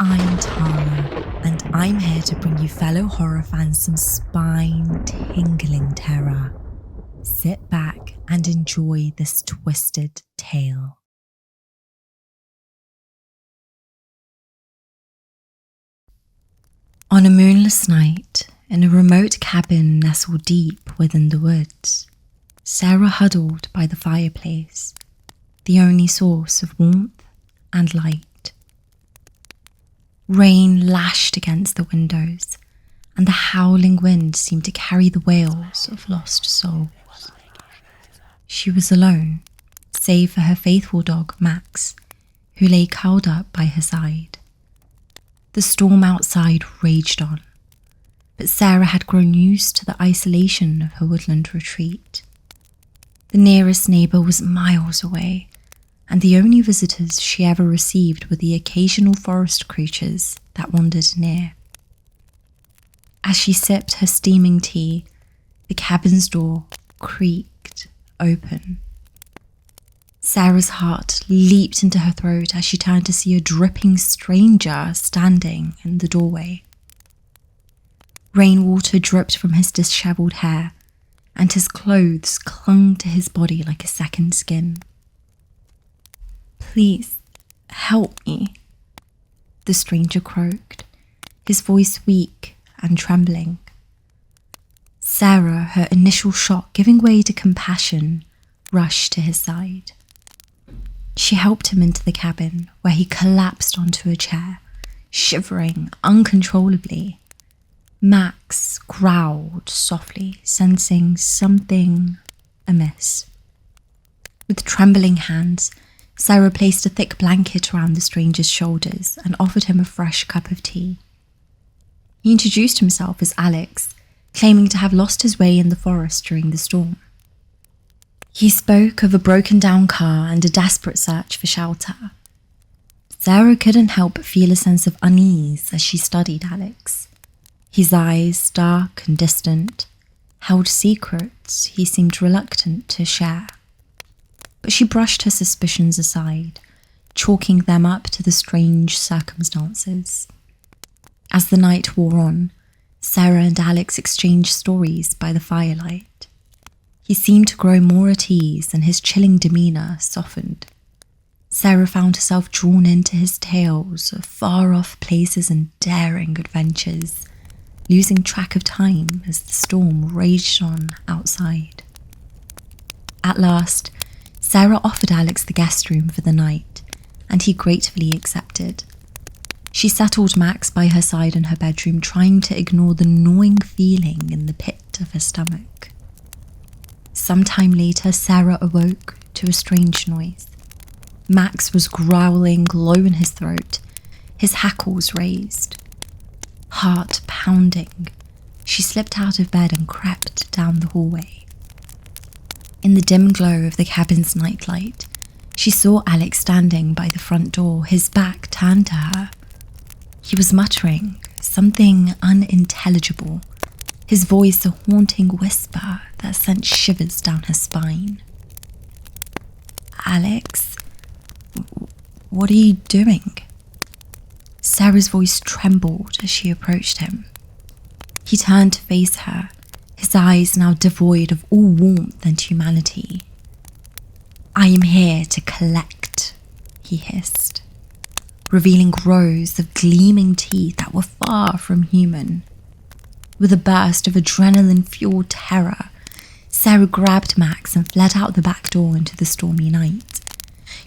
I'm Tara, and I'm here to bring you fellow horror fans some spine-tingling terror. Sit back and enjoy this twisted tale. On a moonless night, in a remote cabin nestled deep within the woods, Sarah huddled by the fireplace, the only source of warmth and light. Rain lashed against the windows, and the howling wind seemed to carry the wails of lost souls. She was alone, save for her faithful dog, Max, who lay curled up by her side. The storm outside raged on, but Sarah had grown used to the isolation of her woodland retreat. The nearest neighbour was miles away, and the only visitors she ever received were the occasional forest creatures that wandered near. As she sipped her steaming tea, the cabin's door creaked open. Sarah's heart leaped into her throat as she turned to see a dripping stranger standing in the doorway. Rainwater dripped from his dishevelled hair, and his clothes clung to his body like a second skin. "Please, help me," the stranger croaked, his voice weak and trembling. Sarah, her initial shock giving way to compassion, rushed to his side. She helped him into the cabin, where he collapsed onto a chair, shivering uncontrollably. Max growled softly, sensing something amiss. With trembling hands, Sarah placed a thick blanket around the stranger's shoulders and offered him a fresh cup of tea. He introduced himself as Alex, claiming to have lost his way in the forest during the storm. He spoke of a broken-down car and a desperate search for shelter. Sarah couldn't help but feel a sense of unease as she studied Alex. His eyes, dark and distant, held secrets he seemed reluctant to share. But she brushed her suspicions aside, chalking them up to the strange circumstances. As the night wore on, Sarah and Alex exchanged stories by the firelight. He seemed to grow more at ease, and his chilling demeanour softened. Sarah found herself drawn into his tales of far-off places and daring adventures, losing track of time as the storm raged on outside. At last, Sarah offered Alex the guest room for the night, and he gratefully accepted. She settled Max by her side in her bedroom, trying to ignore the gnawing feeling in the pit of her stomach. Sometime later, Sarah awoke to a strange noise. Max was growling low in his throat, his hackles raised. Heart pounding, she slipped out of bed and crept down the hallway. In the dim glow of the cabin's nightlight, she saw Alex standing by the front door, his back turned to her. He was muttering something unintelligible, his voice a haunting whisper that sent shivers down her spine. "Alex, what are you doing?" Sarah's voice trembled as she approached him. He turned to face her, his eyes now devoid of all warmth and humanity. "I am here to collect," he hissed, revealing rows of gleaming teeth that were far from human. With a burst of adrenaline-fueled terror, Sarah grabbed Max and fled out the back door into the stormy night.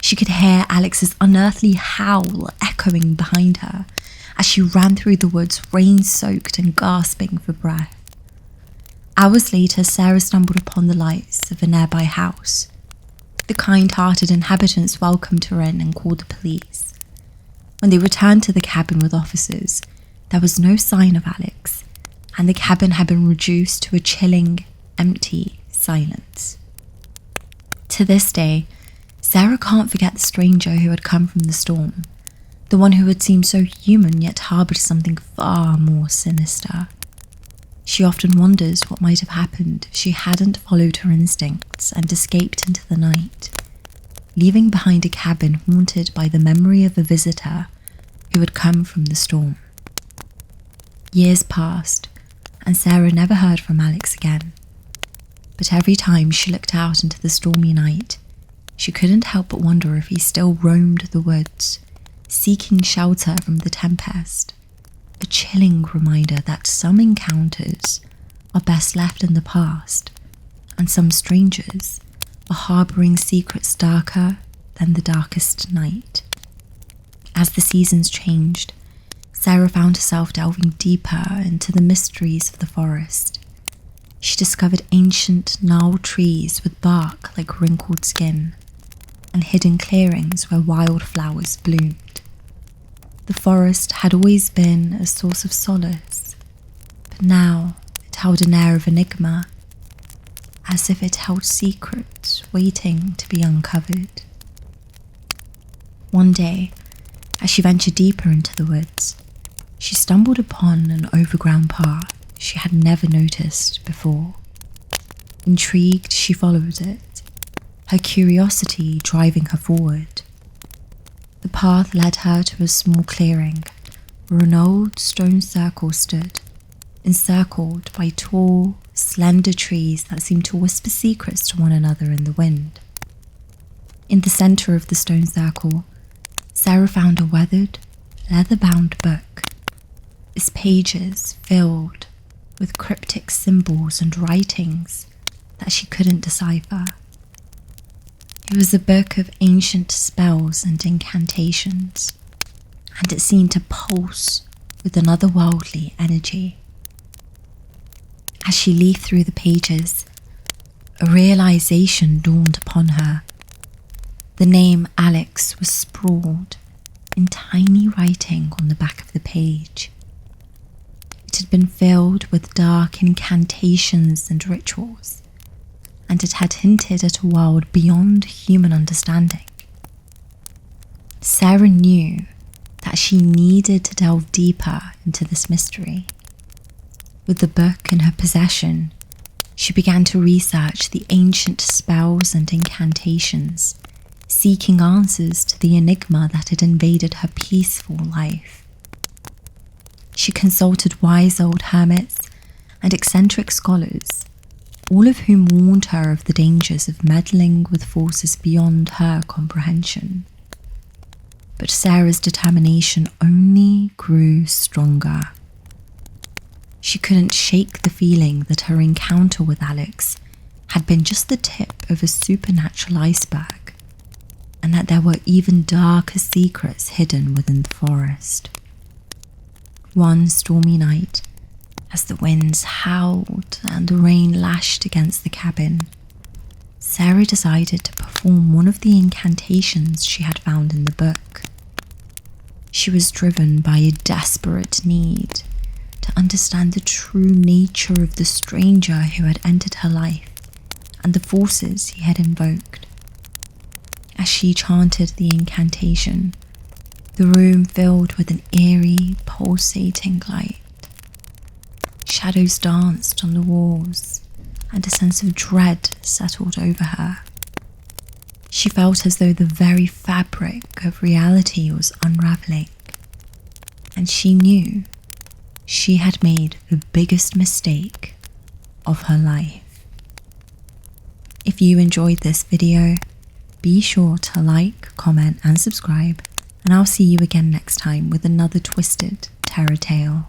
She could hear Alex's unearthly howl echoing behind her as she ran through the woods, rain-soaked and gasping for breath. Hours later, Sarah stumbled upon the lights of a nearby house. The kind-hearted inhabitants welcomed her in and called the police. When they returned to the cabin with officers, there was no sign of Alex, and the cabin had been reduced to a chilling, empty silence. To this day, Sarah can't forget the stranger who had come from the storm, the one who had seemed so human yet harboured something far more sinister. She often wonders what might have happened if she hadn't followed her instincts and escaped into the night, leaving behind a cabin haunted by the memory of a visitor who had come from the storm. Years passed, and Sarah never heard from Alex again. But every time she looked out into the stormy night, she couldn't help but wonder if he still roamed the woods, seeking shelter from the tempest, a chilling reminder that some encounters are best left in the past, and some strangers are harbouring secrets darker than the darkest night. As the seasons changed, Sarah found herself delving deeper into the mysteries of the forest. She discovered ancient gnarled trees with bark like wrinkled skin, and hidden clearings where wildflowers bloomed. The forest had always been a source of solace, but now it held an air of enigma, as if it held secrets waiting to be uncovered. One day, as she ventured deeper into the woods, she stumbled upon an overgrown path she had never noticed before. Intrigued, she followed it, her curiosity driving her forward. The path led her to a small clearing where an old stone circle stood, encircled by tall, slender trees that seemed to whisper secrets to one another in the wind. In the centre of the stone circle, Sarah found a weathered, leather-bound book, its pages filled with cryptic symbols and writings that she couldn't decipher. It was a book of ancient spells and incantations, and it seemed to pulse with an otherworldly energy. As she leafed through the pages, a realization dawned upon her. The name Alex was sprawled in tiny writing on the back of the page. It had been filled with dark incantations and rituals, and it had hinted at a world beyond human understanding. Sarah knew that she needed to delve deeper into this mystery. With the book in her possession, she began to research the ancient spells and incantations, seeking answers to the enigma that had invaded her peaceful life. She consulted wise old hermits and eccentric scholars, all of whom warned her of the dangers of meddling with forces beyond her comprehension. But Sarah's determination only grew stronger. She couldn't shake the feeling that her encounter with Alex had been just the tip of a supernatural iceberg, and that there were even darker secrets hidden within the forest. One stormy night, as the winds howled and the rain lashed against the cabin, Sarah decided to perform one of the incantations she had found in the book. She was driven by a desperate need to understand the true nature of the stranger who had entered her life and the forces he had invoked. As she chanted the incantation, the room filled with an eerie, pulsating light. Shadows danced on the walls, and a sense of dread settled over her. She felt as though the very fabric of reality was unraveling, and she knew she had made the biggest mistake of her life. If you enjoyed this video, be sure to like, comment and subscribe, and I'll see you again next time with another twisted terror tale.